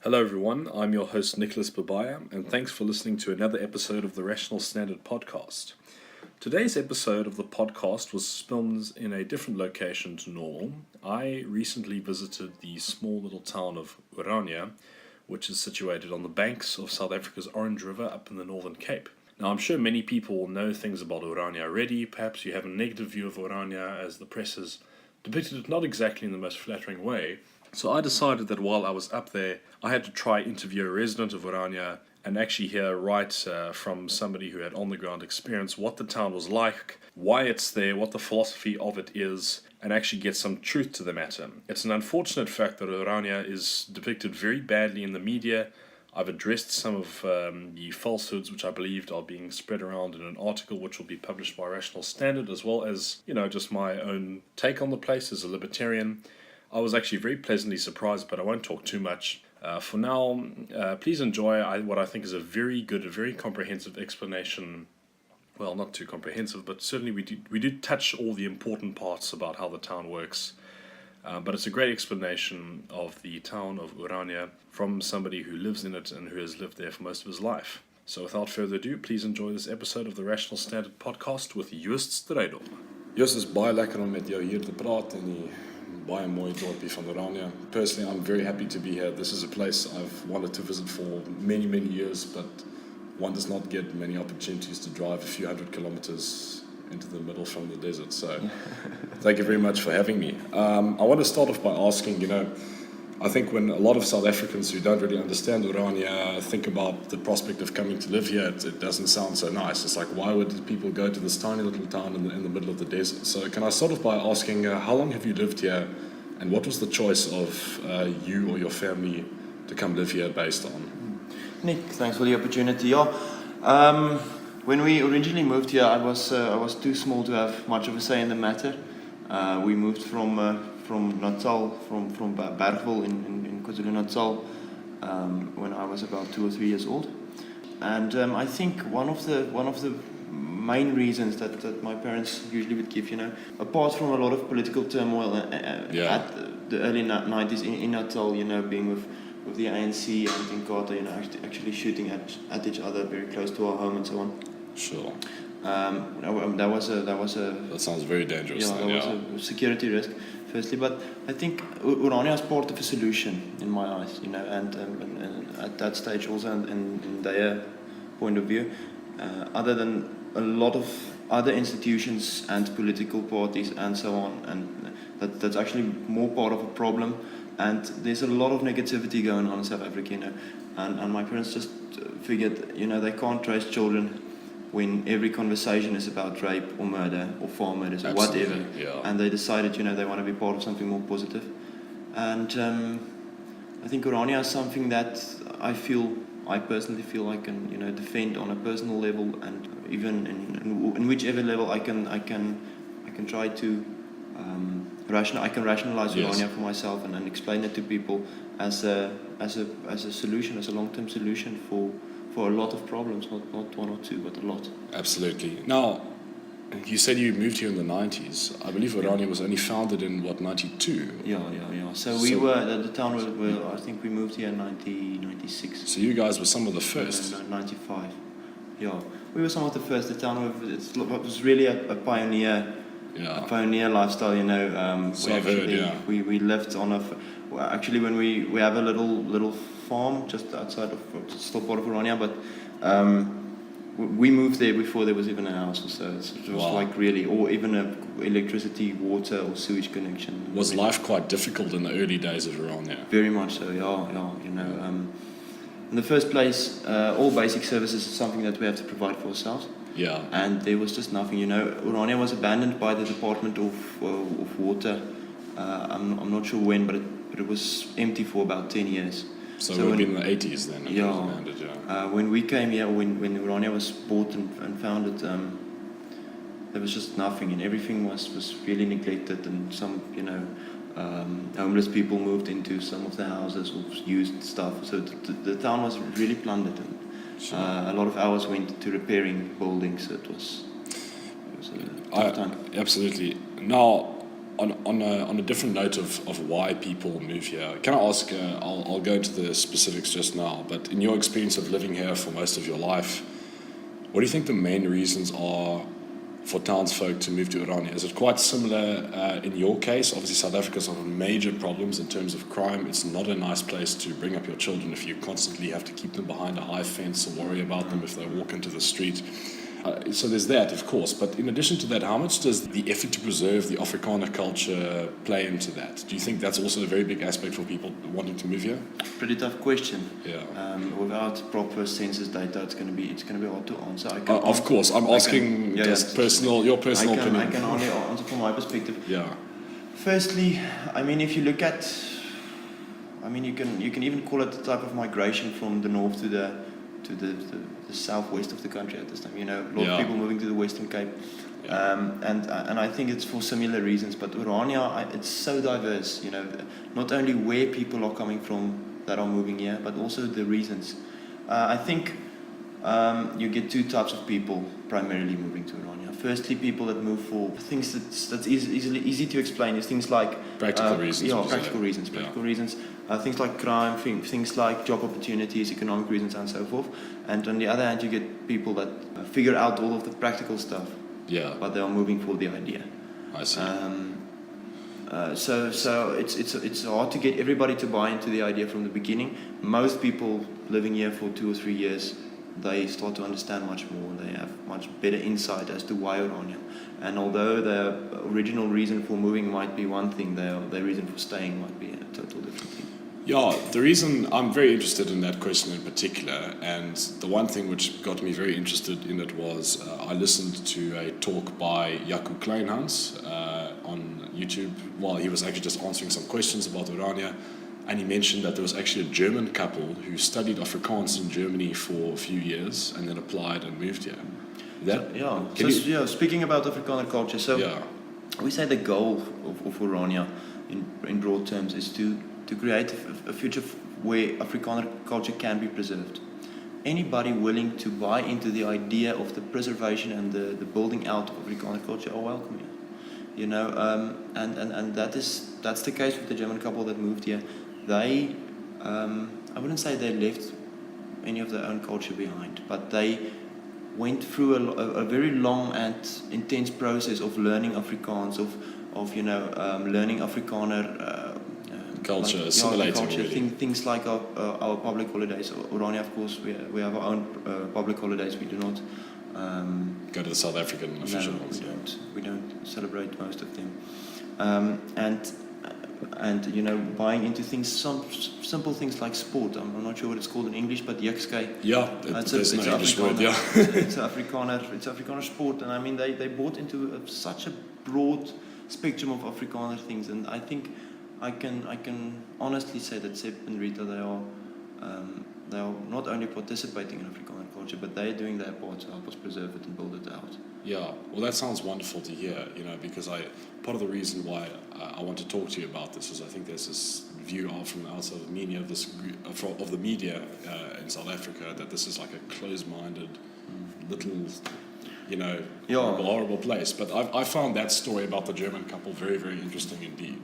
Hello everyone, I'm your host Nicholas Babaya, and thanks for listening to another episode of the Rational Standard podcast. Today's episode of the podcast was filmed in a different location to normal. I recently visited the small little town of Orania, which is situated on the banks of South Africa's Orange River up in the Northern Cape. Now, I'm sure many people know things about Orania already. Perhaps you have a negative view of Orania as the press has depicted it not exactly in the most flattering way. So I decided that while I was up there, I had to try interview a resident of Orania and actually hear right from somebody who had on-the-ground experience what the town was like, why it's there, what the philosophy of it is, and actually get some truth to the matter. It's an unfortunate fact that Orania is depicted very badly in the media. I've addressed some of the falsehoods which I believed are being spread around in an article which will be published by Rational Standard, as well as, just my own take on the place as a libertarian. I was actually very pleasantly surprised, but I won't talk too much. For now, please enjoy what I think is a very good, a very comprehensive explanation. Well, not too comprehensive, but certainly we did touch all the important parts about how the town works. But it's a great explanation of the town of Orania from somebody who lives in it and who has lived there for most of his life. So without further ado, please enjoy this episode of the Rational Standard podcast with Joost Strydom. Joost, is baie lekker om met jou hier te praat in die baie mooi dorpie van Orania. Personally, I'm very happy to be here. This is a place I've wanted to visit for many, many years, but one does not get many opportunities to drive a few hundred kilometers into the middle from the desert. So thank you very much for having me. I want to start off by asking, I think when a lot of South Africans who don't really understand Orania think about the prospect of coming to live here, it doesn't sound so nice. It's like, why would people go to this tiny little town in the middle of the desert? So can I start off by asking, how long have you lived here, and what was the choice of you or your family to come live here based on? Nick, thanks for the opportunity. Yeah. When we originally moved here, I was too small to have much of a say in the matter. We moved from Natal, from Bergville in KwaZulu-Natal, when I was about 2 or 3 years old. And I think one of the main reasons that my parents usually would give, apart from a lot of political turmoil at the early 90s in Natal, being with the ANC and Inkatha, actually shooting at each other very close to our home and so on. Sure. That sounds very dangerous. Yeah, that was a security risk, firstly. But I think Orania is part of a solution in my eyes, and at that stage also in their point of view, other than a lot of other institutions and political parties and so on, and that's actually more part of a problem. And there's a lot of negativity going on in South Africa, and my parents just figured, they can't raise children when every conversation is about rape or murder or farm murders or whatever. Yeah. And they decided, they want to be part of something more positive. And I think Orania is something that I personally feel I can, defend on a personal level, and even in whichever level I can try to rationalize Orania for myself and explain it to people as a solution, as a long-term solution for a lot of problems, not one or two, but a lot. Absolutely. Now, you said you moved here in the 90s. I believe Orania was only founded in, 92? Yeah. So we were, the town where I think we moved here in 1996. So you guys were some of the first? No, 95. Yeah. We were some of the first. The town was really a pioneer. Yeah. A pioneer lifestyle, So I've heard, we lived on actually when we have a little farm just outside of, still part of Orania, but we moved there before there was even a house, so it was like really, or even a electricity, water or sewage connection. Was life quite difficult in the early days of Orania? Very much so, yeah. In the first place, all basic services is something that we have to provide for ourselves. Yeah. And there was just nothing, Orania was abandoned by the Department of Water. I'm not sure when, but it was empty for about 10 years. So it would be in the 80s then? Yeah. When we came here, when Orania was bought and founded, there was just nothing, and everything was really neglected, and some, homeless people moved into some of the houses or used stuff. So the town was really plundered, and a lot of hours went to repairing buildings. So it was a tough time. Absolutely. Now, on a different note of why people move here, can I ask, I'll go into the specifics just now, but in your experience of living here for most of your life, what do you think the main reasons are for townsfolk to move to Orania? Is it quite similar in your case? Obviously, South Africa's got major problems in terms of crime. It's not a nice place to bring up your children if you constantly have to keep them behind a high fence or worry about them if they walk into the street. So there's that, of course. But in addition to that, how much does the effort to preserve the Afrikaner culture play into that? Do you think that's also a very big aspect for people wanting to move here? Pretty tough question. Yeah. Without proper census data, it's going to be hard to answer. Of course, I'm asking your personal opinion. I can only answer from my perspective. Yeah. Firstly, I mean, if you look at, you can even call it the type of migration from the north to the southwest of the country at this time. A lot of people moving to the Western Cape, and I think it's for similar reasons. But Orania, it's so diverse. Not only where people are coming from that are moving here, but also the reasons. I think you get two types of people primarily moving to Orania. Firstly, people that move for things that's easy to explain. Is things like practical reasons. Yeah, practical reasons. Things like crime, things like job opportunities, economic reasons, and so forth. And on the other hand, you get people that figure out all of the practical stuff. Yeah. But they are moving for the idea. I see. So it's hard to get everybody to buy into the idea from the beginning. Most people living here for 2 or 3 years, they start to understand much more. They have much better insight as to why Orania. And although the original reason for moving might be one thing, their reason for staying might be a total different thing. Yeah, the reason I'm very interested in that question in particular, and the one thing which got me very interested in it was I listened to a talk by Jaco Kleinhans on YouTube while he was actually just answering some questions about Orania, and he mentioned that there was actually a German couple who studied Afrikaans in Germany for a few years and then applied and moved here. Speaking about Afrikaner culture, we say the goal of Orania in broad terms is to create a future where Afrikaner culture can be preserved. Anybody willing to buy into the idea of the preservation and the building out of Afrikaner culture are welcome here. And that's the case with the German couple that moved here. They, I wouldn't say they left any of their own culture behind, but they went through a very long and intense process of learning Afrikaans, of learning Afrikaner culture, assimilating really. Things like our public holidays. Orania, of course, we have our own public holidays. We do not go to the South African official ones. We don't celebrate most of them. And buying into things, some simple things like sport. I'm not sure what it's called in English, but Yekske. Yeah, there's no English word. Yeah, it's Afrikaner sport, and I mean they bought into such a broad spectrum of Afrikaner things, and I think I can honestly say that Sepp and Rita, they are not only participating in Afrikaner culture, but they're doing their part to help us preserve it and build it out. Yeah, well, that sounds wonderful to hear. Because part of the reason why I want to talk to you about this is I think there's this view from the outside of the media of the media in South Africa that this is like a closed-minded little. Horrible place. But I found that story about the German couple very, very interesting indeed.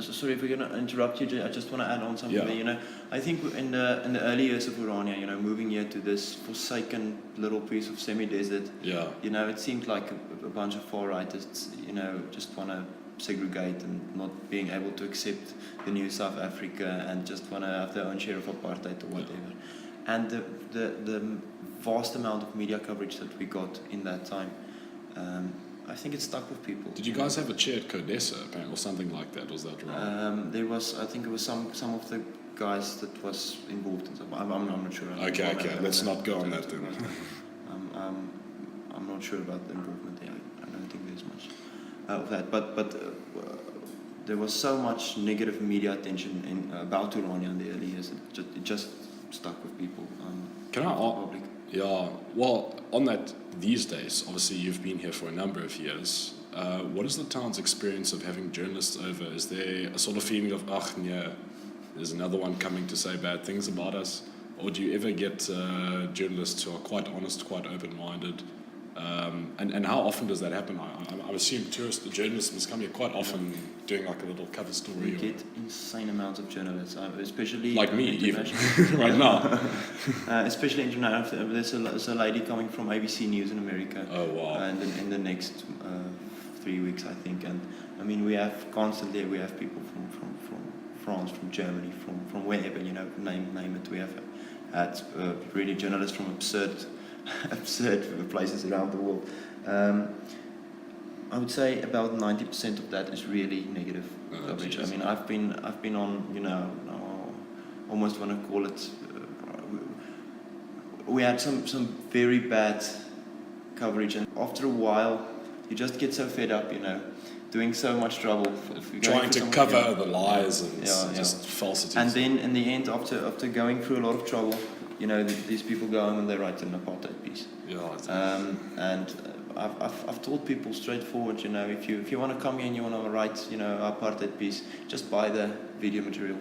Sorry if we're going to interrupt you. I just want to add on something there. I think in the early years of Orania, moving here to this forsaken little piece of semi-desert, it seemed like a bunch of far-rightists, just want to segregate and not being able to accept the new South Africa and just want to have their own share of apartheid or whatever. And the vast amount of media coverage that we got in that time, I think it stuck with people. Did you guys have a chair at Codesa or something like that? Was that right? There was, I think it was some of the guys that was involved in some. I'm not sure. Okay. Let's not go on that then. I'm not sure about the involvement there. I don't think there's much of that. But there was so much negative media attention about Orania in the early years. It just stuck with people. Can I ask? Yeah. Well, on that, these days, obviously you've been here for a number of years. What is the town's experience of having journalists over? Is there a sort of feeling of, there's another one coming to say bad things about us? Or do you ever get journalists who are quite honest, quite open-minded, And how often does that happen? I assume the journalists must come here quite often doing like a little cover story. We get insane amounts of journalists, especially like me, even international. right now. Especially international. There's a lady coming from ABC News in America. Oh wow! And in the next 3 weeks, I think. And I mean, we have people from France, from Germany, from wherever, you know, name it. We have had really journalists from absurd places around the world. I would say about 90% of that is really negative coverage. Geez. I mean, I've been on, you know, almost want to call it. We had some very bad coverage, and after a while, you just get so fed up, you know, doing so much trouble, trying to cover the lies and just falsities. And then in the end, after going through a lot of trouble, you know, these people go home and they write an apartheid piece. And I've told people straightforward, you know, if you want to come here and you want to write, you know, apartheid piece, just buy the video material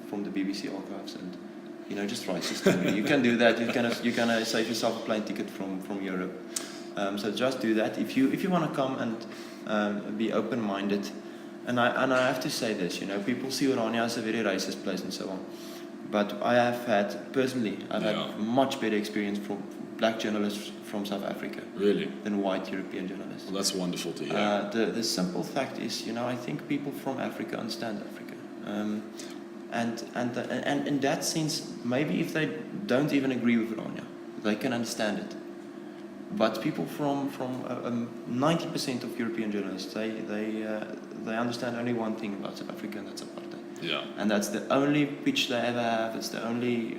from the BBC archives and, you know, just write the story. You can do that. You're gonna save yourself a plane ticket from Europe. So just do that. If you want to come and be open-minded, and I have to say this, you know, people see Orania as a very racist place and so on, but I have had much better experience from black journalists from South Africa, really, than white European journalists. Well, that's wonderful to hear. The simple fact is, you know, I think people from Africa understand Africa, and in that sense, maybe if they don't even agree with Orania, they can understand it. But people from 90% of European journalists, they understand only one thing about South Africa, and that's apartheid. Yeah. And that's the only pitch they ever have. It's the only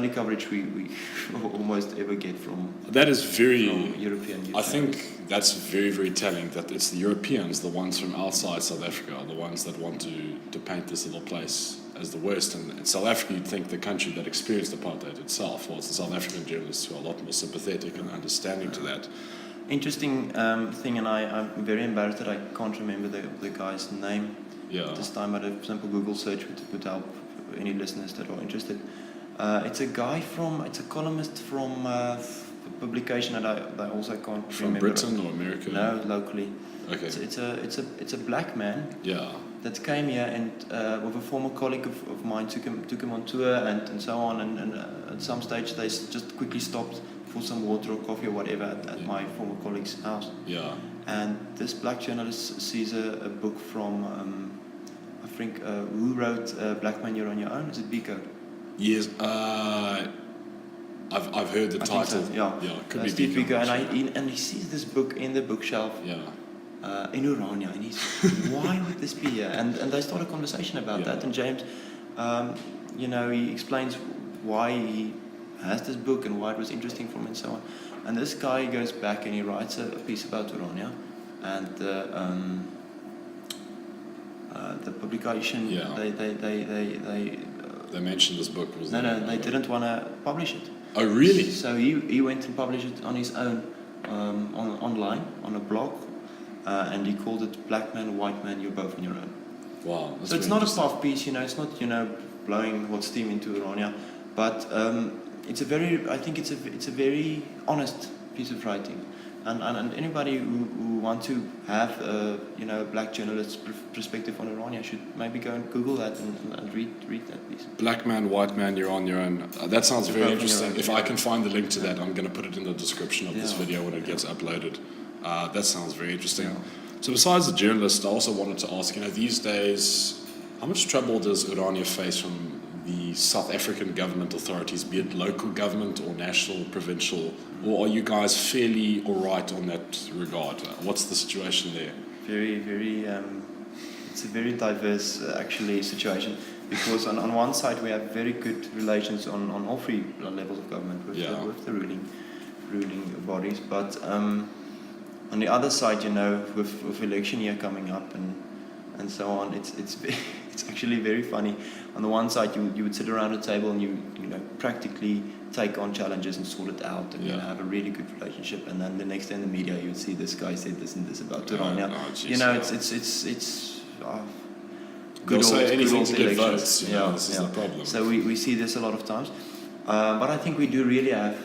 coverage we almost ever get from. That is from European. I think that's very, very telling. That it's the Europeans, the ones from outside South Africa, are the ones that want to paint this little place as the worst. And in South Africa, you'd think the country that experienced apartheid itself, well, it's the South African journalists who are a lot more sympathetic and understanding to that. Interesting thing, and I'm very embarrassed that I can't remember the guy's name at this time, but a simple Google search would help any listeners that are interested. It's a columnist from a publication that I also can't from remember. Britain or America? No, locally. Okay. It's a black man. Yeah. That came here and with a former colleague of mine took him on tour and so on, and at some stage they just quickly stopped for some water or coffee or whatever at my former colleague's house. Yeah. And this black journalist sees a book from I think who wrote Black Man You're on Your Own? Is it Biko? Yes. I've heard the title. So, yeah. Could be Steve Biko. Biko, and he sees this book in the bookshelf. Yeah. In Orania, and he's why would this be here? And they start a conversation about that. And James, you know, he explains why he has this book and why it was interesting for him and so on. And this guy goes back and he writes a piece about Orania, and the publication. Yeah. They mentioned this book. They didn't want to publish it. Oh really? So he went and published it on his own, online on a blog. And he called it Black Man, White Man, You're Both on Your Own. Wow. So it's not a puff piece, you know, it's not, you know, blowing hot steam into Orania, but it's a very honest piece of writing. And anybody who want to have you know, a black journalist's perspective on Orania should maybe go and Google that and read that piece. Black Man, White Man, You're on Your Own. That sounds very interesting. If I can find the link to that, I'm going to put it in the description of this video when it gets uploaded. That sounds very interesting. Yeah. So besides the journalist, I also wanted to ask, you know, these days, how much trouble does Orania face from the South African government authorities, be it local government or national, provincial, or are you guys fairly all right on that regard? What's the situation there? Very, very, it's a very diverse, actually, situation, because on one side we have very good relations on all three levels of government with the ruling bodies, but on the other side, you know, with election year coming up and so on, it's actually very funny. On the one side, you would sit around a table and you know, practically take on challenges and sort it out and you know, have a really good relationship. And then the next day in the media, you would see this guy said this and this about Orania. You know, it's good old anything to get elections. votes. This is the problem. So we see this a lot of times, but I think we do really have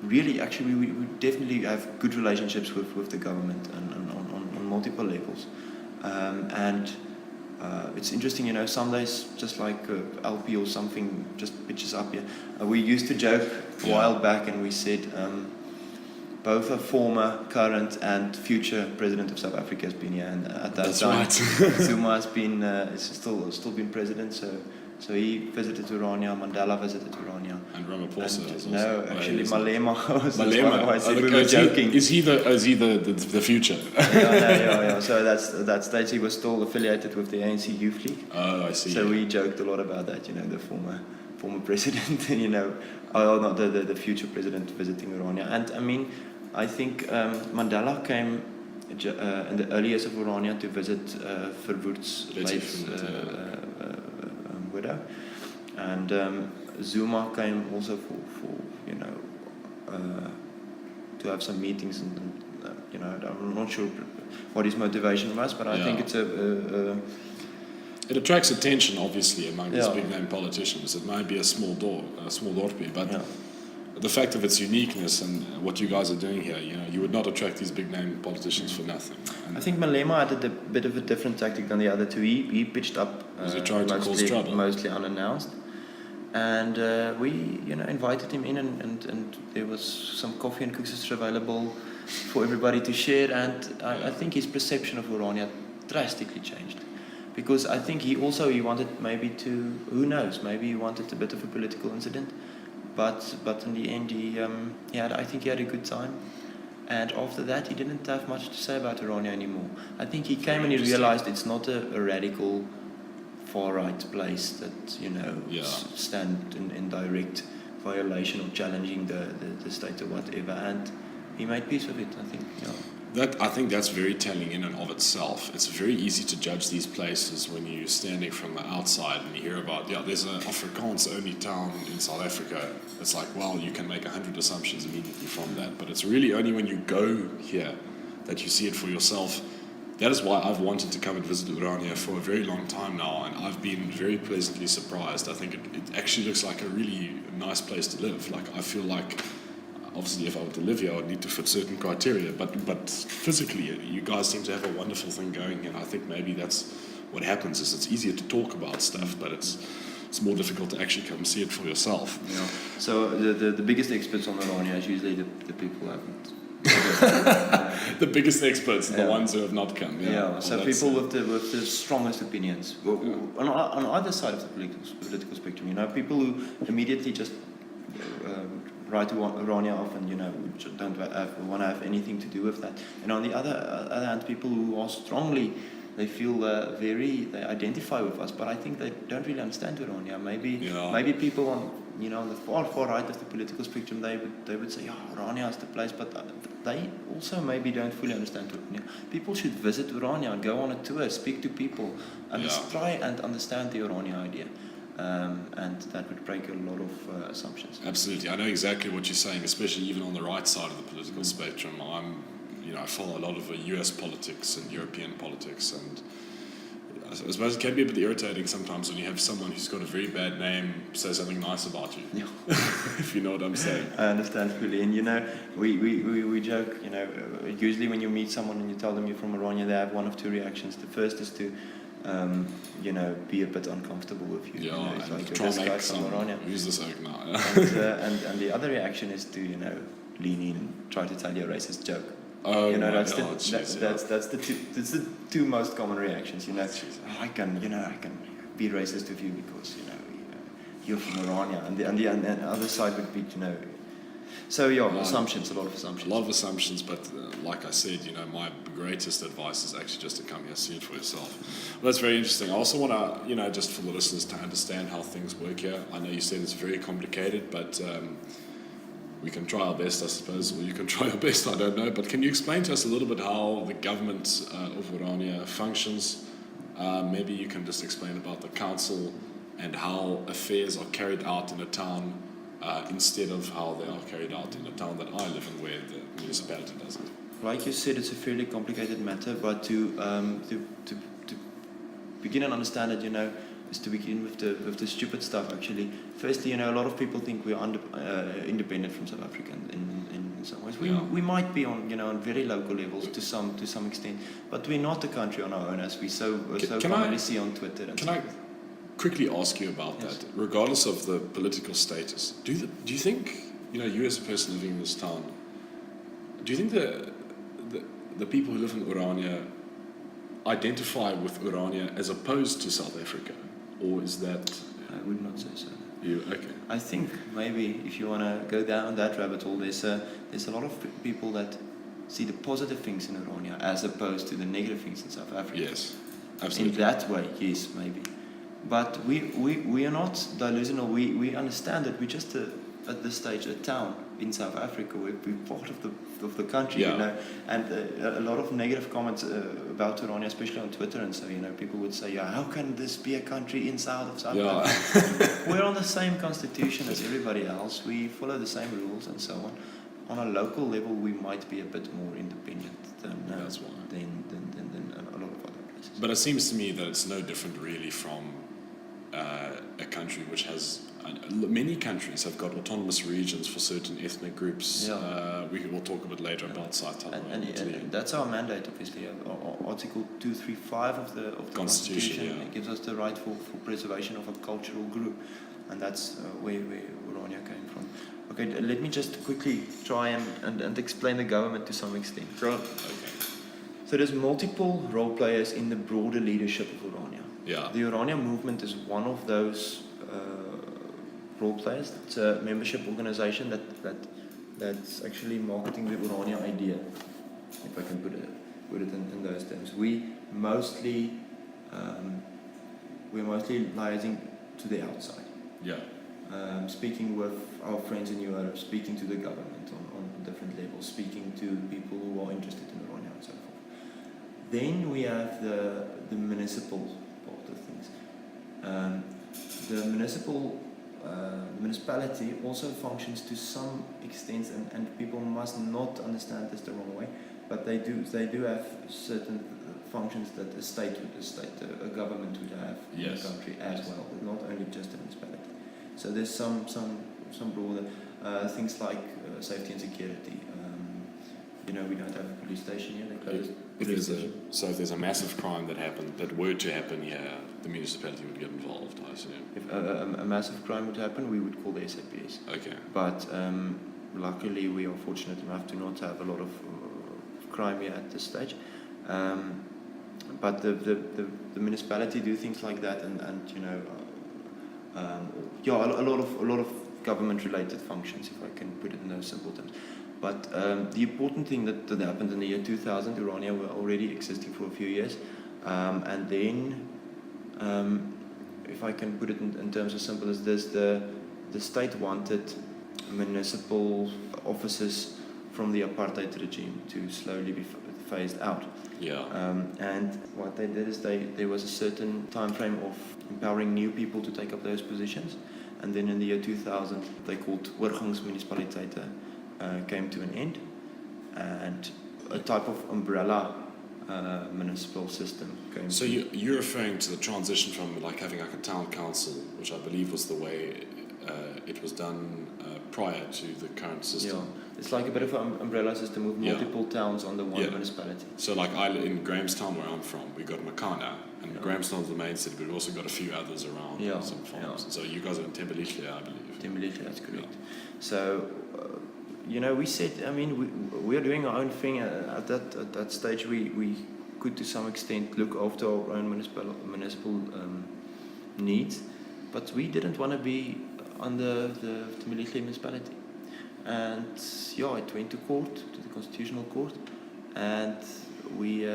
really, actually, we definitely have good relationships with the government and on multiple levels. And it's interesting, some days, just like LP or something just pitches up here. We used to joke a while back, and we said both a former, current, and future president of South Africa has been here, and at that time, right. Zuma has been still been president. So he visited Orania, Mandela visited Orania. And Ramaphosa is also. No, actually, Malema was Malema. I said we were joking. Is he the future? Yeah. So that stage he was still affiliated with the ANC Youth League. Oh, I see. So we joked a lot about that, the former president, not the future president visiting Orania. And I mean, I think Mandela came in the early years of Orania to visit Verwoerd's late widow, and Zuma came also for to have some meetings, and I'm not sure what his motivation was, but I think it's it attracts attention, obviously, among these big name politicians. It might be a small dorpie, but the fact of its uniqueness and what you guys are doing here, you would not attract these big name politicians for nothing. And I think Malema had a bit of a different tactic than the other two. He pitched up mostly unannounced, and we invited him in, and there was some coffee and cookies available for everybody to share, and I think his perception of Orania drastically changed. Because I think he wanted maybe who knows, maybe he wanted a bit of a political incident. But in the end, I think he had a good time. And after that, he didn't have much to say about Orania anymore. I think he came and he realized it's not a radical far-right place that, stand in direct violation or challenging the state or whatever. And he made peace with it, I think. I think that's very telling in and of itself. It's very easy to judge these places when you're standing from the outside and you hear about, there's an Afrikaans-only town in South Africa. It's like, well, you can make 100 assumptions immediately from that. But it's really only when you go here that you see it for yourself. That is why I've wanted to come and visit Orania for a very long time now, and I've been very pleasantly surprised. I think it actually looks like a really nice place to live. Like, I feel like, obviously, if I were to live here, I would need to fit certain criteria. But physically, you guys seem to have a wonderful thing going, and I think maybe that's what happens. Is it's easier to talk about stuff, but it's more difficult to actually come and see it for yourself. Yeah. So the biggest experts on Orania is usually the people who haven't. The biggest experts are the ones who have not come. So people with the strongest opinions on either side of the political spectrum. People who immediately just write Orania off and don't want to have anything to do with that. And on the other hand, people who are strongly, they feel they identify with us, but I think they don't really understand Orania. Maybe people on the far right of the political spectrum, they would say, Orania is the place, but they also maybe don't fully understand Orania. People should visit Orania and go on a tour, speak to people, and just try and understand the Orania idea. And that would break a lot of assumptions. Absolutely, I know exactly what you're saying, especially even on the right side of the political spectrum. I follow a lot of US politics and European politics, and I suppose it can be a bit irritating sometimes when you have someone who's got a very bad name say something nice about you. Yeah. If you know what I'm saying. I understand fully, and we joke. Usually when you meet someone and you tell them you're from Orania, they have one of two reactions. The first is to be a bit uncomfortable with you. It's like, try this and guy make from some. Orania. Who's this oak now? And the other reaction is to lean in and try to tell you a racist joke. Oh, that's the two most common reactions. I can be racist with you because you're from Orania, and the other side would be assumptions, a lot of assumptions. But like I said, my greatest advice is actually just to come here, see it for yourself. Well, that's very interesting. I also want to, just for the listeners to understand how things work here. I know you said it's very complicated, but we can try our best, I suppose, or you can try your best, I don't know. But can you explain to us a little bit how the government of Orania functions? Maybe you can just explain about the council and how affairs are carried out in a town instead of how they are carried out in a town that I live in, where the municipality does it. Like you said, it's a fairly complicated matter, but to begin and understand it, a is to begin with the stupid stuff. Actually, firstly, a lot of people think we're independent from South Africa in some ways. We might be on very local levels to some extent, but we're not a country on our own, as we so commonly see on Twitter. And can I quickly ask you about that? Regardless of the political status, do you think, you as a person living in this town, do you think the people who live in Orania identify with Orania as opposed to South Africa, or is that? I would not say so. Okay. I think maybe if you want to go down that rabbit hole, there's a lot of people that see the positive things in Orania as opposed to the negative things in South Africa. Yes, absolutely. In that way, yes, maybe. But we are not delusional. We understand that we're just at this stage a town in South Africa. We're part of the country, And a lot of negative comments about Orania, especially on Twitter, and so people would say, how can this be a country inside of South Africa? We're on the same constitution as everybody else. We follow the same rules and so on. On a local level, we might be a bit more independent than a lot of other places. But it seems to me that it's no different really from a country which has many countries have got autonomous regions for certain ethnic groups. We'll talk a bit later about Saitama. And that's our mandate, obviously. Article 235 of the Constitution it gives us the right for preservation of a cultural group, and that's where Orania came from. Okay, let me just quickly try and explain the government to some extent. Okay. So there's multiple role players in the broader leadership of Orania. Yeah. The Orania movement is one of those role players. It's a membership organization that's actually marketing the Orania idea, if I can put it in those terms. We're mostly liaising to the outside. Yeah. Speaking with our friends in Europe, speaking to the government on different levels, speaking to people who are interested in Orania and so forth. Then we have the municipal part of things. The municipality also functions to some extent, and people must not understand this the wrong way, but they do have certain functions that a government would have in the country as well, not only just a municipality. So there's some broader things like safety and security. We don't have a police station here. They closed. If there's a massive crime that were to happen here, the municipality would get involved, I assume. If a massive crime would happen, we would call the SAPS. Okay. But luckily, we are fortunate enough to not have a lot of crime here at this stage. But the municipality do things like that, and a lot of government-related functions, if I can put it in those simple terms. But the important thing that happened in the year 2000, Orania were already existing for a few years, and then, if I can put it in terms as simple as this, the state wanted municipal offices from the apartheid regime to slowly be phased out. Yeah. And what they did is there was a certain time frame of empowering new people to take up those positions, and then in the year 2000 they called oorgangsmunisipaliteite came to an end, and a type of umbrella municipal system came. So you're referring to the transition from having a town council, which I believe was the way it was done prior to the current system. Yeah, it's like a bit of an umbrella system with multiple towns under one municipality. So in Grahamstown, where I'm from, we got Makana, and Grahamstown's the main city, but we've also got a few others around, some farms. And so you guys are in Thembelihle, I believe. Thembelihle, that's correct. So, we said, we are doing our own thing. At that stage, we could to some extent look after our own municipal needs, but we didn't want to be under the Thembelihle municipality. And it went to court, to the Constitutional Court, and we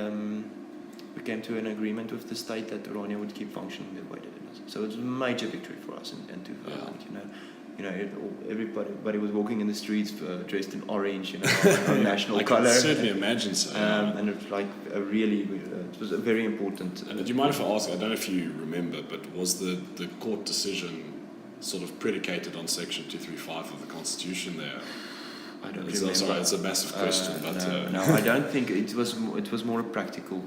came to an agreement with the state that Orania would keep functioning the way that it was. So it was a major victory for us in 2000. Everybody was walking in the streets dressed in orange, our national color. I can certainly imagine so. And it was it was a very important. Do you mind if I ask? I don't know if you remember, but was the court decision sort of predicated on Section 235 of the Constitution there? I don't remember. Sorry, it's a massive question, but no, I don't think it was. It was more a practical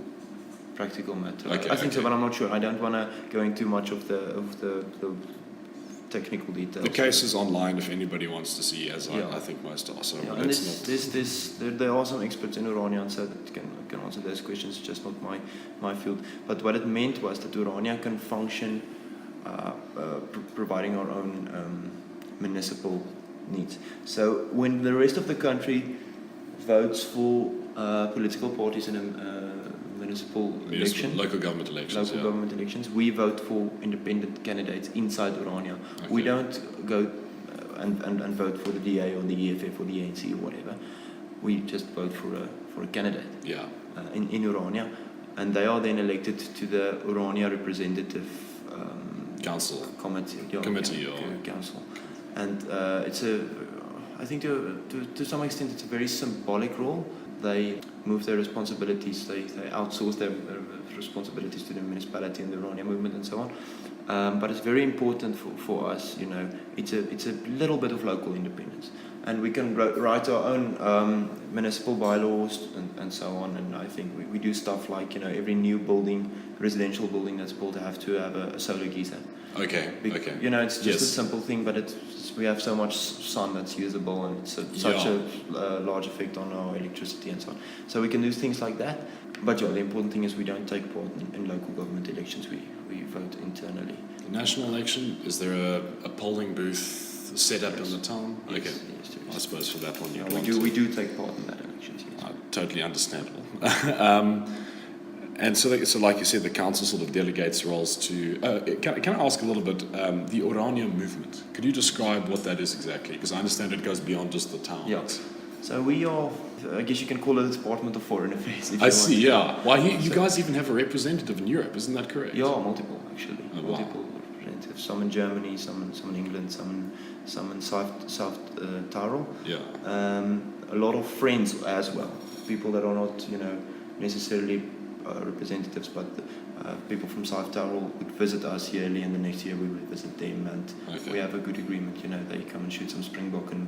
practical matter. Okay, I think so, okay. but I'm not sure. I don't want to go into much of the technical details. The case is online if anybody wants to see, as Yeah. I think most are. So Yeah, and let's not. there are some experts in Orania, so that can answer those questions. It's just not my field. But what it meant was that Orania can function, providing our own municipal needs. So when the rest of the country votes for political parties in a municipal election, Local government elections. government elections, we vote for independent candidates inside Orania. We Okay. don't go and vote for the DA or the EFF or the ANC or whatever. We just vote for a candidate Yeah. in Orania, and they are then elected to the Orania representative Council. committee or council, and it's I think to some extent it's a very symbolic role. They move their responsibilities, they outsource their responsibilities to the municipality and the Orania movement and so on. But it's very important for us, you know, it's a little bit of local independence. And we can write our own municipal bylaws and so on. And I think we do stuff like, you know, every new building, residential building that's built have to have a solar geyser. Okay. Okay. You know, it's just a Yes. simple thing, but we have so much sun that's usable, and it's such a large effect on our electricity and so on. So we can do things like that. But yeah, the important thing is we don't take part in local government elections. We vote internally. The national election, is there a polling booth set up in the town? Yes, Okay. yes, there is. I suppose for that one you Yeah, we do take part in that elections. Yes. Totally understandable. And so like you said, the council sort of delegates roles to. Can I ask a little bit? The Orania movement. Could you describe what that is exactly? Because I understand it goes beyond just the town. Yeah. So we are, I guess you can call it the Department of Foreign Affairs. If I you see. want. Yeah. Why you guys even have a representative in Europe? Isn't that correct? Yeah, multiple actually. Oh, wow. Multiple representatives. Some in Germany, some in England, some in South Tyrol. Yeah. A lot of friends as well. People that are not, you know, necessarily representatives, but people from South Tyrol would visit us yearly, and the next year we would visit them, and Okay. we have a good agreement. You know, they come and shoot some springbok, and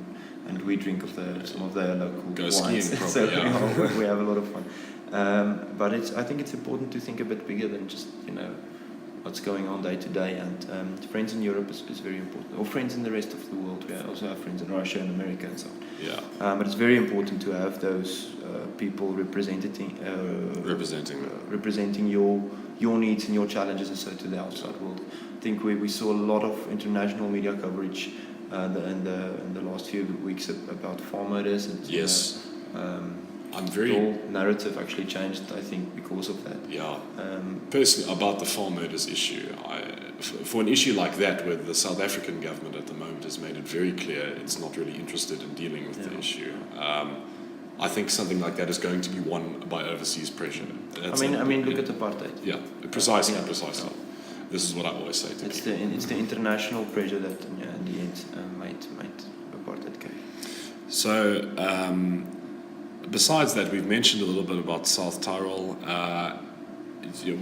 we drink of some of their local Go wines. skiing probably, So yeah. we have a lot of fun. But I think it's important to think a bit bigger than just, you know, what's going on day to day, and friends in Europe is very important, or friends in the rest of the world. We also have friends in Russia and America and so on. Yeah. But it's very important to have those people representing your needs and your challenges, and so to the outside world. I think we saw a lot of international media coverage in the last few weeks about farm murders. And, Yes. I'm the very. whole narrative actually changed, I think, because of that. Yeah. Personally, about the farm murders issue, for an issue like that, where the South African government at the moment has made it very clear it's not really interested in dealing with the issue, I think something like that is going to be won by overseas pressure. I mean, look at apartheid. Yeah, precisely, Yeah. precisely. This is what I always say to people. It's the international pressure that, in the end, made apartheid go. So, besides that, we've mentioned a little bit about South Tyrol.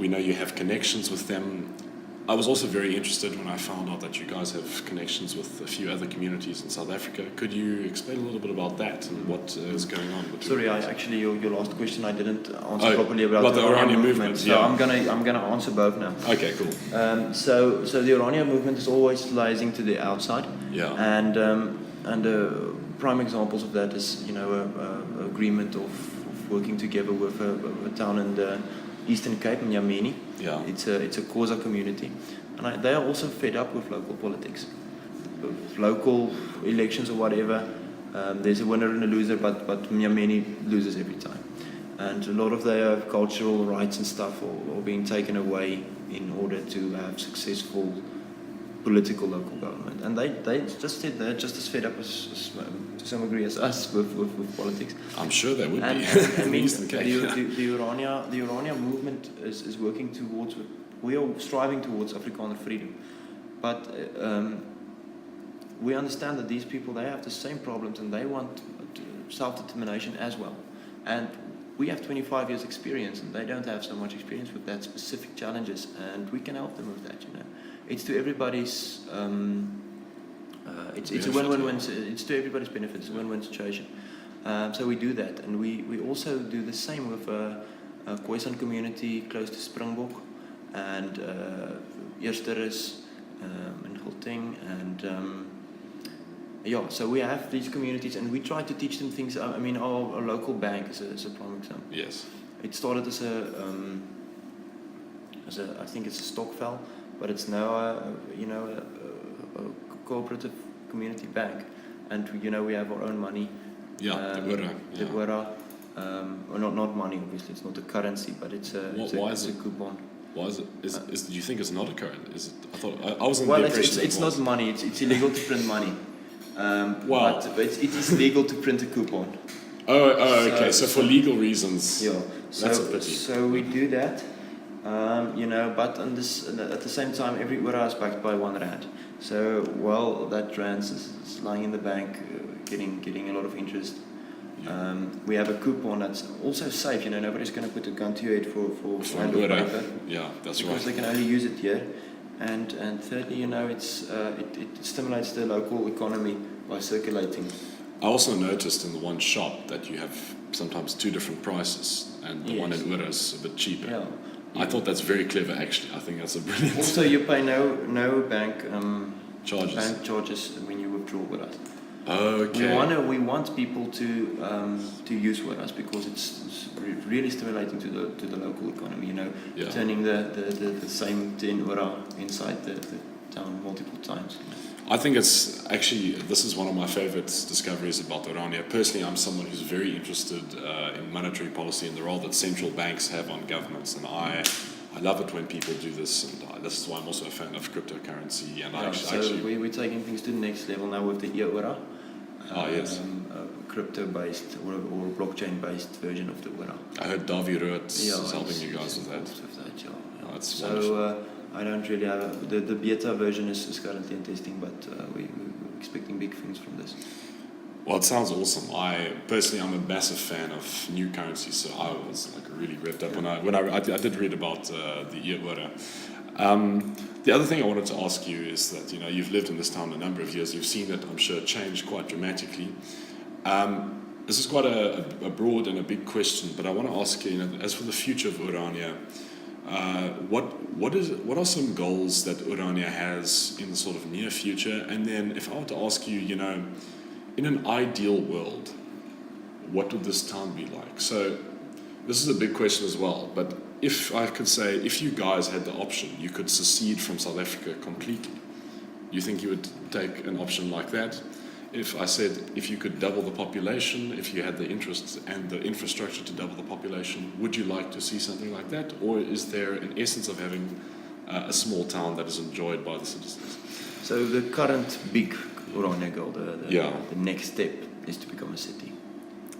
We know you have connections with them. I was also very interested when I found out that you guys have connections with a few other communities in South Africa. Could you explain a little bit about that and what is going on between? Sorry, actually your last question I didn't answer properly about the Orania movement. So Yeah. I'm gonna answer both now. Okay, cool. So the Orania movement is always liaising to the outside. Yeah. And prime examples of that is, you know, a agreement of working together with a town in the Eastern Cape, Nyameni. Yeah. It's a Xhosa community, and they are also fed up with local politics, with local elections or whatever. There's a winner and a loser, but Nyameni loses every time, and a lot of their cultural rights and stuff are being taken away in order to have successful political local government. And they just said they're just as fed up as to some degree as us with politics. I'm sure they would And be. I mean, Eastern Cape. the Orania movement is working towards, we are striving towards Afrikaner freedom. But we understand that these people, they have the same problems and they want self-determination as well. And we have 25 years experience and they don't have so much experience with that specific challenges, and we can help them with that, you know. It's to everybody's, it's a win-win-win, it's to everybody's benefit, it's a win-win situation. So we do that, and we also do the same with Khoisan community close to Springbok, and Eersterus in Gauteng, and yeah, so we have these communities, and we try to teach them things. I mean, our local bank is a prime example. Yes. It started as a I think it's a stokvel, but it's now a cooperative community bank, and we have our own money. Yeah, the Ura. The Ura. Well, not money, obviously. It's not a currency, but it's a coupon. Why is it? Do you think it's not a current? Is it? I thought I was under well, the impression it's not money. It's illegal to print money. Wow. But it is legal to print a coupon. Oh, okay. So for legal reasons, yeah. that's a pity. So we do that, but at the same time, every Ura is backed by R1. So while that rand is lying in the bank, getting a lot of interest, we have a coupon that's also safe. Nobody's going to put a gun to your head for hand or paper. Yeah, that's because right. Because they can only use it here. And thirdly, it stimulates the local economy by circulating. I also noticed in the one shop that you have sometimes two different prices, and the one in Ura is a bit cheaper. Yeah. I thought that's very clever, actually. I think that's a brilliant. Also, you pay no bank charges. Bank charges when you withdraw with us. Okay. We want people to use with us because it's really stimulating to the local economy. Turning the same 10 Ura inside the town multiple times. I think it's actually, this is one of my favorite discoveries about Orania. Personally, I'm someone who's very interested in monetary policy and the role that central banks have on governments, and I love it when people do this, and this is why I'm also a fan of cryptocurrency. And we're taking things to the next level now with the Ura. Yes. Crypto-based or blockchain-based version of the Ura. I heard Davy Root is helping you guys with that. That's wonderful. I don't really have the beta version is currently in testing, but we're expecting big things from this. Well, it sounds awesome. I'm a massive fan of new currencies, so I was really revved up when I did read about the Ura. The other thing I wanted to ask you is that you've lived in this town a number of years. You've seen it, I'm sure, change quite dramatically. This is quite a broad and a big question, but I want to ask you, as for the future of Orania, what are some goals that Orania has in the sort of near future? And then, if I were to ask you, in an ideal world, what would this town be like? So, this is a big question as well, but if I could say, if you guys had the option, you could secede from South Africa completely, you think you would take an option like that? If I said, if you could double the population, if you had the interest and the infrastructure to double the population, would you like to see something like that? Or is there an essence of having a small town that is enjoyed by the citizens? So the current big Orania goal, the next step is to become a city.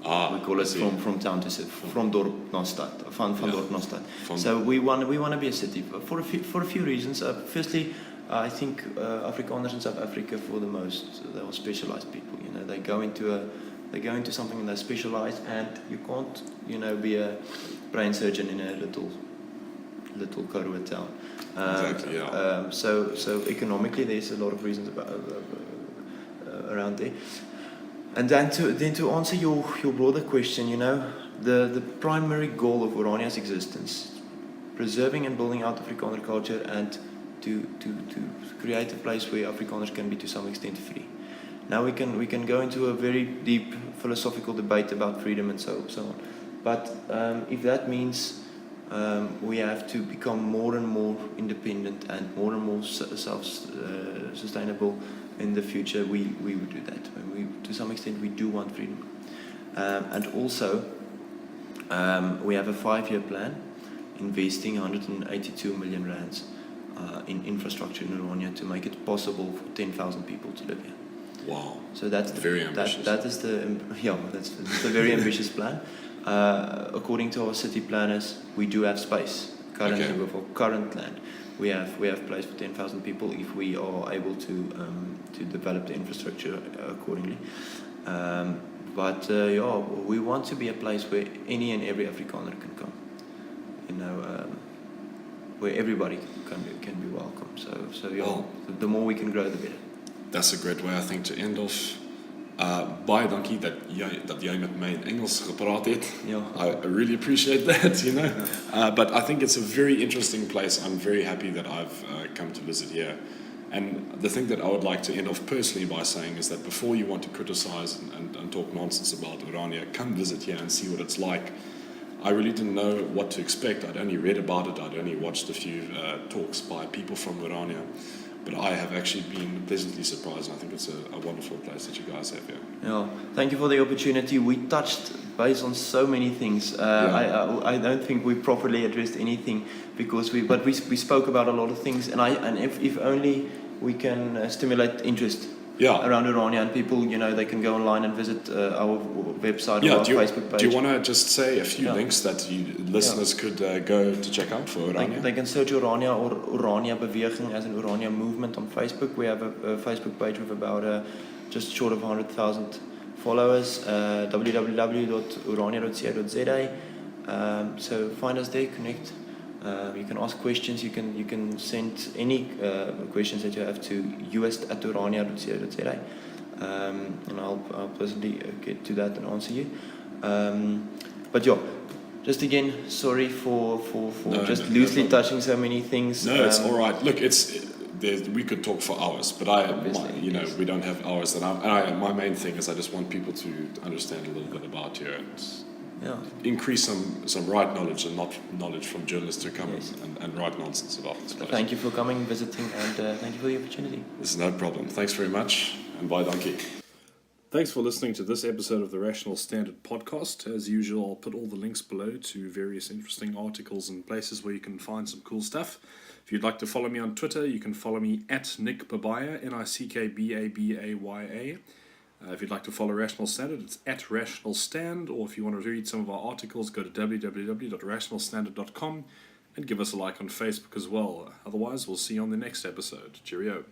We call it from town to city, from dorp na stad, van dorp na stad. So we want to be a city for a few reasons. Firstly, I think Afrikaners in South Africa, for the most, they are specialized people. They go into something and they're specialized, and you can't, be a brain surgeon in a little Karoo town. Exactly. Yeah. So economically, there's a lot of reasons around there. And then to answer your broader question, the primary goal of Orania's existence, preserving and building out Afrikaner culture, and to create a place where Afrikaners can be to some extent free. Now we can go into a very deep philosophical debate about freedom and so on. But if that means we have to become more and more independent and more self-sustainable in the future, we would do that. To some extent, we do want freedom. And also, we have a 5-year plan investing 182 million rands in infrastructure in Orania to make it possible for 10,000 people to live here. Wow. So that's very ambitious. That's a very ambitious plan. According to our city planners, we do have space currently with our current land. We have place for 10,000 people if we are able to develop the infrastructure accordingly. But we want to be a place where any and every Afrikaner can come. Where everybody can be welcome. So the more we can grow, the better. That's a great way, I think, to end off. Baie dankie dat jy met my in Engels gepraat het. Ja. I really appreciate that, you know. But I think it's a very interesting place. I'm very happy that I've come to visit here. And the thing that I would like to end off personally by saying is that before you want to criticize and talk nonsense about Orania, come visit here and see what it's like. I really didn't know what to expect. I'd only read about it. I'd only watched a few talks by people from Orania. But I have actually been pleasantly surprised. And I think it's a wonderful place that you guys have here. Yeah, thank you for the opportunity. We touched base on so many things. I don't think we properly addressed anything because we spoke about a lot of things. And if only we can stimulate interest around Orania, and people, they can go online and visit our website or our Facebook page. Do you want to just say a few links that listeners could go to check out for Orania? They can search Orania or Orania Beweging as an Orania movement on Facebook. We have a Facebook page with about just short of 100,000 followers. www.orania.co.za. So find us there, connect. You can ask questions. You can send any questions that you have to joost@orania.co.za, and I'll personally get to that and answer you. But yeah, just again, sorry for loosely touching so many things. No, it's all right. Look, we could talk for hours, but we don't have hours. And my main thing is I just want people to understand a little bit about you and increase some right knowledge and not knowledge from journalists who come and write nonsense about this place. Thank you for coming, visiting, and thank you for the opportunity. It's no problem. Thanks very much, and bye, donkey. Thanks for listening to this episode of the Rational Standard podcast. As usual, I'll put all the links below to various interesting articles and places where you can find some cool stuff. If you'd like to follow me on Twitter, you can follow me at Nick Babaya, NickBabaya. If you'd like to follow Rational Standard, it's at Rational Stand, or if you want to read some of our articles, go to www.rationalstandard.com and give us a like on Facebook as well. Otherwise, we'll see you on the next episode. Cheerio.